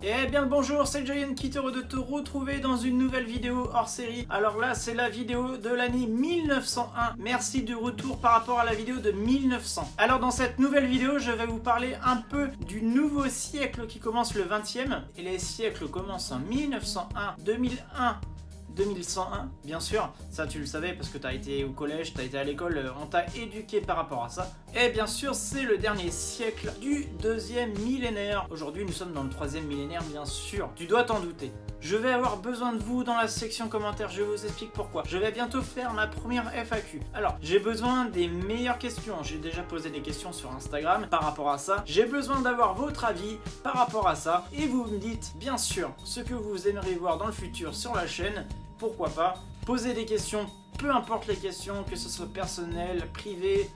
Eh bien le bonjour, c'est Giant Kit, heureux de te retrouver dans une nouvelle vidéo hors série. Alors là, c'est la vidéo de l'année 1901. Merci du retour par rapport à la vidéo de 1900. Alors dans cette nouvelle vidéo, je vais vous parler un peu du nouveau siècle qui commence le 20e. Et les siècles commencent en 1901, 2001, 2101, bien sûr, ça tu le savais parce que tu as été au collège, tu as été à l'école, on t'a éduqué par rapport à ça. Et bien sûr, c'est le dernier siècle du deuxième millénaire. Aujourd'hui, nous sommes dans le troisième millénaire, bien sûr. Tu dois t'en douter. Je vais avoir besoin de vous dans la section commentaires, je vous explique pourquoi. Je vais bientôt faire ma première FAQ. Alors, j'ai besoin des meilleures questions. J'ai déjà posé des questions sur Instagram par rapport à ça. J'ai besoin d'avoir votre avis par rapport à ça. Et vous me dites, bien sûr, ce que vous aimeriez voir dans le futur sur la chaîne. Pourquoi pas, poser des questions, peu importe les questions, que ce soit personnel, privé,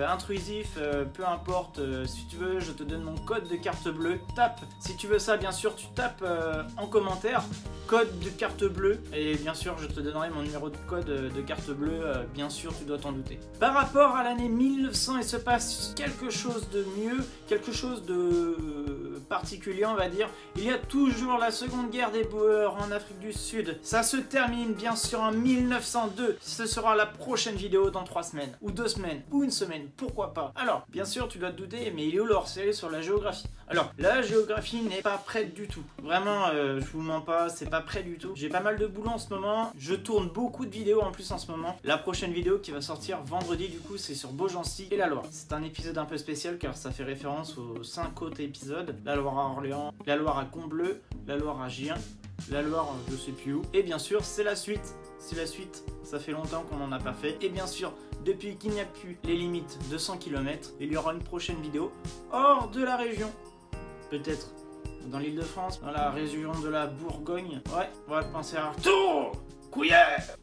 intrusif, peu importe, si tu veux je te donne mon code de carte bleue, tape, si tu veux ça bien sûr tu tapes en commentaire, code de carte bleue, et bien sûr je te donnerai mon numéro de code de carte bleue, bien sûr tu dois t'en douter. Par rapport à l'année 1900, il se passe quelque chose de mieux, quelque chose de particulier on va dire. Il y a toujours la seconde guerre des Boers en Afrique du Sud, ça se termine bien sûr en 1902, ce sera la prochaine vidéo dans 3 semaines, ou 2 semaines, ou une semaine. Pourquoi pas? Alors, bien sûr, tu dois te douter, mais il est où le hors-série sur la géographie? Alors, la géographie n'est pas prête du tout. Vraiment, je vous mens pas, c'est pas prêt du tout. J'ai pas mal de boulot en ce moment. Je tourne beaucoup de vidéos en plus en ce moment. La prochaine vidéo qui va sortir vendredi, du coup, c'est sur Beaugency et la Loire. C'est un épisode un peu spécial car ça fait référence aux 5 autres épisodes. La Loire à Orléans, la Loire à Combloux, la Loire à Gien, la Loire je sais plus où. Et bien sûr, c'est la suite. C'est la suite. Ça fait longtemps qu'on n'en a pas fait. Et bien sûr, depuis qu'il n'y a plus les limites de 100 km, il y aura une prochaine vidéo hors de la région. Peut-être dans l'île de France, dans la région de la Bourgogne. Ouais, on va penser à Arthur Couillet.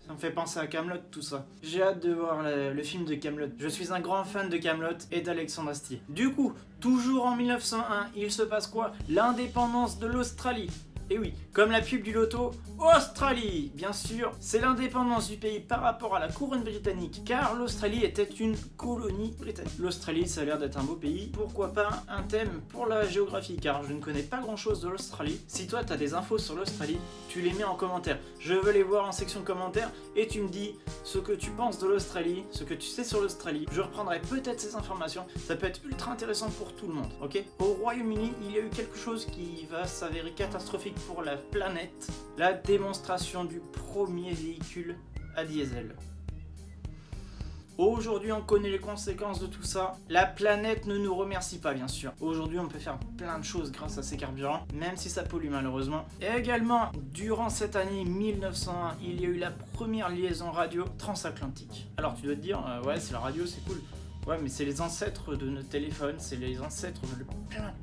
Ça me fait penser à Kaamelott tout ça. J'ai hâte de voir le film de Kaamelott. Je suis un grand fan de Kaamelott et d'Alexandre Astier. Du coup, toujours en 1901, il se passe quoi? L'indépendance de l'Australie. Et oui, comme la pub du loto, Australie, bien sûr, c'est l'indépendance du pays par rapport à la couronne britannique, car l'Australie était une colonie britannique. L'Australie, ça a l'air d'être un beau pays, pourquoi pas un thème pour la géographie, car je ne connais pas grand chose de l'Australie. Si toi, tu as des infos sur l'Australie, tu les mets en commentaire. Je veux les voir en section commentaires, et tu me dis ce que tu penses de l'Australie, ce que tu sais sur l'Australie. Je reprendrai peut-être ces informations, ça peut être ultra intéressant pour tout le monde, ok? Au Royaume-Uni, il y a eu quelque chose qui va s'avérer catastrophique pour la planète, la démonstration du premier véhicule à diesel. Aujourd'hui, on connaît les conséquences de tout ça. La planète ne nous remercie pas, bien sûr. Aujourd'hui, on peut faire plein de choses grâce à ces carburants, même si ça pollue malheureusement. Et également, durant cette année 1901, il y a eu la première liaison radio transatlantique. Alors, tu dois te dire, ouais, c'est la radio, c'est cool. Ouais, mais c'est les ancêtres de nos téléphones, c'est les ancêtres de plein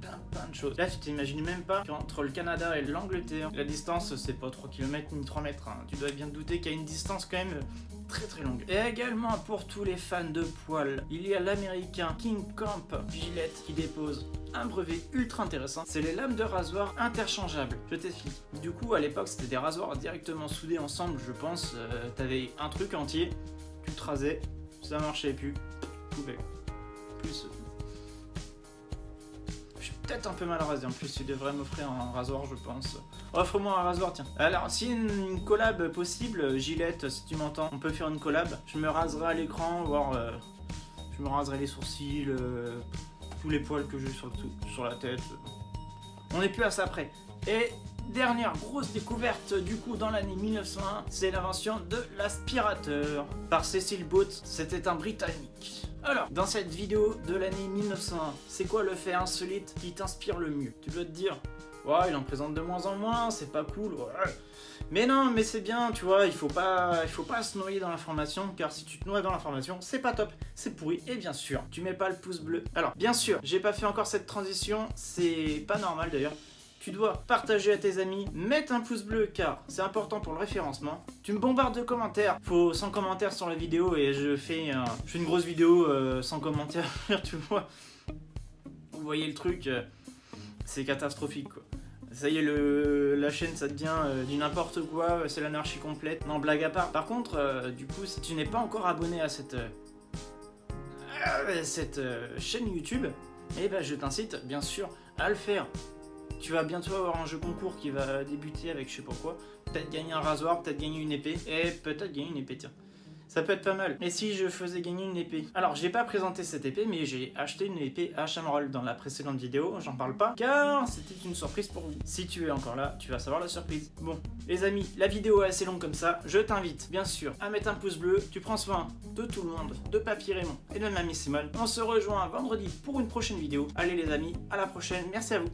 de choses. Là, tu t'imagines même pas qu'entre le Canada et l'Angleterre, la distance, c'est pas 3 km ni 3 mètres. Hein. Tu dois bien te douter qu'il y a une distance quand même très longue. Et également, pour tous les fans de poils, il y a l'américain King Camp Gillette qui dépose un brevet ultra intéressant. C'est les lames de rasoir interchangeables. Je t'explique. Du coup, à l'époque, c'était des rasoirs directement soudés ensemble, je pense. T'avais un truc entier, tu te rasais, ça marchait plus. Plus je suis peut-être un peu mal rasé en plus, tu devrais m'offrir un rasoir je pense. Offre-moi un rasoir tiens. Alors si une collab possible, Gillette si tu m'entends, on peut faire une collab. Je me raserai à l'écran, voire je me raserai les sourcils, tous les poils que j'ai sur la tête. On n'est plus à ça près. Et dernière grosse découverte du coup dans l'année 1901, c'est l'invention de l'aspirateur par Cecil Booth, c'était un Britannique. Alors, dans cette vidéo de l'année 1901, c'est quoi le fait insolite qui t'inspire le mieux? Tu dois te dire, ouais, il en présente de moins en moins, c'est pas cool, ouais. Mais non, mais c'est bien, tu vois, il faut pas se noyer dans l'information, car si tu te noies dans l'information, c'est pas top, c'est pourri, et bien sûr, tu mets pas le pouce bleu. Alors, bien sûr, j'ai pas fait encore cette transition, c'est pas normal d'ailleurs. Tu dois partager à tes amis, mettre un pouce bleu car c'est important pour le référencement. Tu me bombardes de commentaires, faut 100 commentaires sur la vidéo et je fais une grosse vidéo sans commentaires, tu vois. Vous voyez le truc, c'est catastrophique quoi. Ça y est, la chaîne ça devient du n'importe quoi, c'est l'anarchie complète. Non, blague à part. Par contre, du coup, si tu n'es pas encore abonné à cette chaîne YouTube, eh ben je t'incite bien sûr à le faire. Tu vas bientôt avoir un jeu concours qui va débuter avec je sais pas quoi. Peut-être gagner un rasoir, peut-être gagner une épée. Et peut-être gagner une épée, tiens. Ça peut être pas mal. Et si je faisais gagner une épée? Alors, j'ai pas présenté cette épée, mais j'ai acheté une épée à Emerald dans la précédente vidéo. J'en parle pas, car c'était une surprise pour vous. Si tu es encore là, tu vas savoir la surprise. Bon, les amis, la vidéo est assez longue comme ça. Je t'invite, bien sûr, à mettre un pouce bleu. Tu prends soin de tout le monde, de Papy Raymond et de Mamie Simone. On se rejoint vendredi pour une prochaine vidéo. Allez les amis, à la prochaine. Merci à vous.